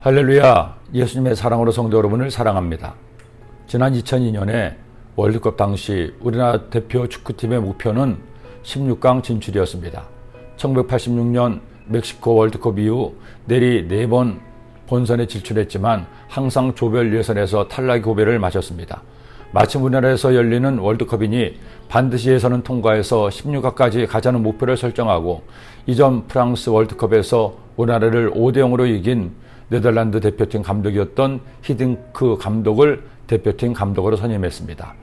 할렐루야, 예수님의 사랑으로 성도 여러분을 사랑합니다. 지난 2002년에 월드컵 당시 우리나라 대표 축구팀의 목표는 16강 진출이었습니다. 1986년 멕시코 월드컵 이후 내리 4번 본선에 진출했지만 항상 조별 예선에서 탈락의 고배를 마셨습니다. 마침 우리나라에서 열리는 월드컵이니 반드시 예선은 통과해서 16강까지 가자는 목표를 설정하고 이전 프랑스 월드컵에서 우리나라를 5대0으로 이긴 네덜란드 대표팀 감독이었던 히딩크 감독을 대표팀 감독으로 선임했습니다.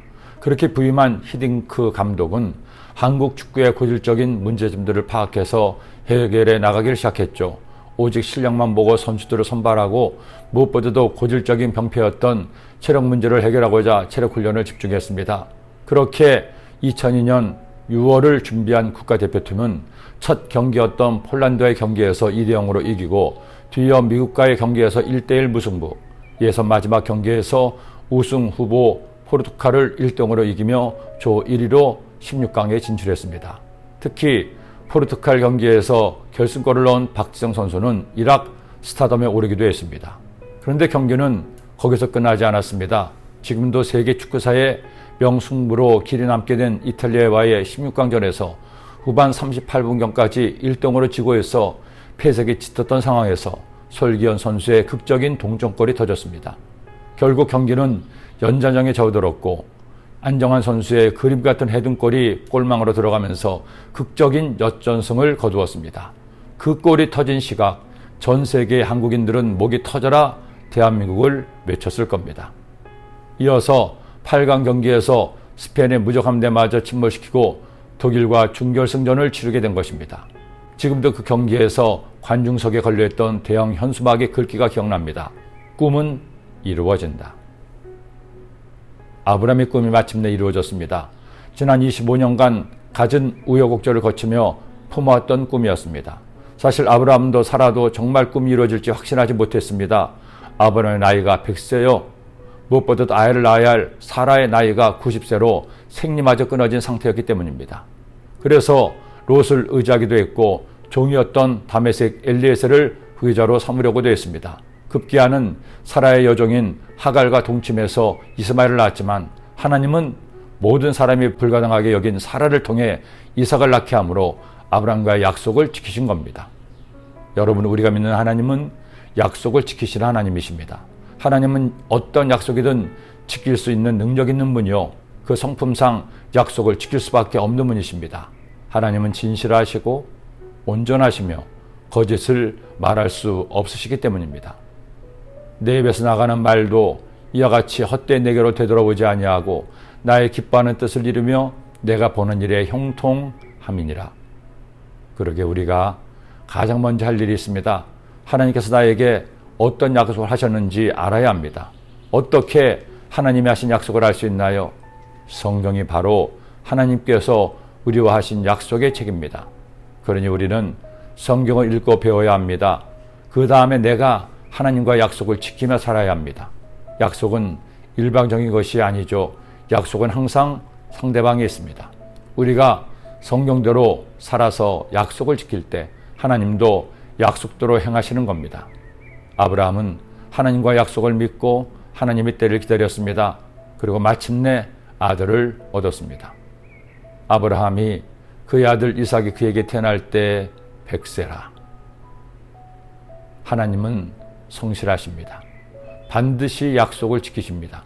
그렇게 부임한 히딩크 감독은 한국 축구의 고질적인 문제점들을 파악해서 해결해 나가기를 시작했죠. 오직 실력만 보고 선수들을 선발하고 무엇보다도 고질적인 병폐였던 체력 문제를 해결하고자 체력 훈련을 집중했습니다. 그렇게 2002년 6월을 준비한 국가대표팀은 첫 경기였던 폴란드와의 경기에서 2대0으로 이기고 뒤이어 미국과의 경기에서 1대1 무승부, 예선 마지막 경기에서 우승 후보 포르투갈을 1대0으로 이기며 조 1위로 16강에 진출했습니다. 특히 포르투갈 경기에서 결승골을 넣은 박지성 선수는 이락 스타덤에 오르기도 했습니다. 그런데 경기는 거기서 끝나지 않았습니다. 지금도 세계 축구사의 명승부로 길이 남게 된 이탈리아와의 16강전에서 후반 38분경까지 1대0으로 지고 있어 패색이 짙었던 상황에서 솔기현 선수의 극적인 동점골이 터졌습니다. 결국 경기는 연장전에 접어들었고 안정환 선수의 그림 같은 헤딩골이 골망으로 들어가면서 극적인 역전승을 거두었습니다. 그 골이 터진 시각 전 세계 한국인들은 목이 터져라 대한민국을 외쳤을 겁니다. 이어서 8강 경기에서 스페인의 무적함대마저 침몰시키고 독일과 준결승전을 치르게 된 것입니다. 지금도 그 경기에서 관중석에 걸려있던 대형 현수막의 글귀가 기억납니다. 꿈은 이루어진다. 아브라함의 꿈이 마침내 이루어졌습니다. 지난 25년간 갖은 우여곡절을 거치며 품어왔던 꿈이었습니다. 사실 아브라함도 사라도 정말 꿈이 이루어질지 확신하지 못했습니다. 아브라함의 나이가 100세요. 무엇보다도 아이를 낳아야 할 사라의 나이가 90세로 생리마저 끊어진 상태였기 때문입니다. 그래서 롯을 의지하기도 했고 종이었던 다메섹 엘리에셀을 후계자로 삼으려고도 했습니다. 급기야는 사라의 여종인 하갈과 동침해서 이스마엘을 낳았지만 하나님은 모든 사람이 불가능하게 여긴 사라를 통해 이삭을 낳게 함으로 아브라함과의 약속을 지키신 겁니다. 여러분, 우리가 믿는 하나님은 약속을 지키시는 하나님이십니다. 하나님은 어떤 약속이든 지킬 수 있는 능력 있는 분이요, 그 성품상 약속을 지킬 수밖에 없는 분이십니다. 하나님은 진실하시고 온전하시며 거짓을 말할 수 없으시기 때문입니다. 내 입에서 나가는 말도 이와 같이 헛된 내게로 되돌아오지 아니하고 나의 기뻐하는 뜻을 이루며 내가 보는 일에 형통함이니라. 그러게 우리가 가장 먼저 할 일이 있습니다. 하나님께서 나에게 어떤 약속을 하셨는지 알아야 합니다. 어떻게 하나님이 하신 약속을 알 수 있나요? 성경이 바로 하나님께서 우리와 하신 약속의 책입니다. 그러니 우리는 성경을 읽고 배워야 합니다. 그 다음에 내가 하나님과 약속을 지키며 살아야 합니다. 약속은 일방적인 것이 아니죠. 약속은 항상 상대방이 있습니다. 우리가 성경대로 살아서 약속을 지킬 때 하나님도 약속대로 행하시는 겁니다. 아브라함은 하나님과 약속을 믿고 하나님의 때를 기다렸습니다. 그리고 마침내 아들을 얻었습니다. 아브라함이 그의 아들 이삭이 그에게 태어날 때 100세라. 하나님은 성실하십니다. 반드시 약속을 지키십니다.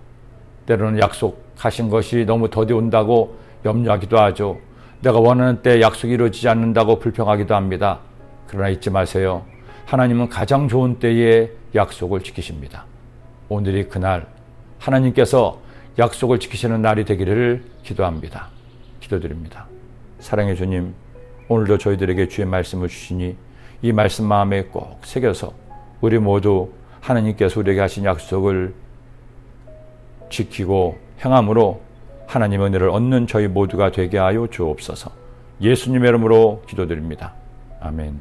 때로는 약속하신 것이 너무 더디 온다고 염려하기도 하죠. 내가 원하는 때 약속이 이루어지지 않는다고 불평하기도 합니다. 그러나 잊지 마세요. 하나님은 가장 좋은 때에 약속을 지키십니다. 오늘이 그날 하나님께서 약속을 지키시는 날이 되기를 기도합니다. 기도드립니다. 사랑의 주님, 오늘도 저희들에게 주의 말씀을 주시니 이 말씀 마음에 꼭 새겨서 우리 모두 하나님께서 우리에게 하신 약속을 지키고 행함으로 하나님의 은혜를 얻는 저희 모두가 되게 하여 주옵소서. 예수님의 이름으로 기도드립니다. 아멘.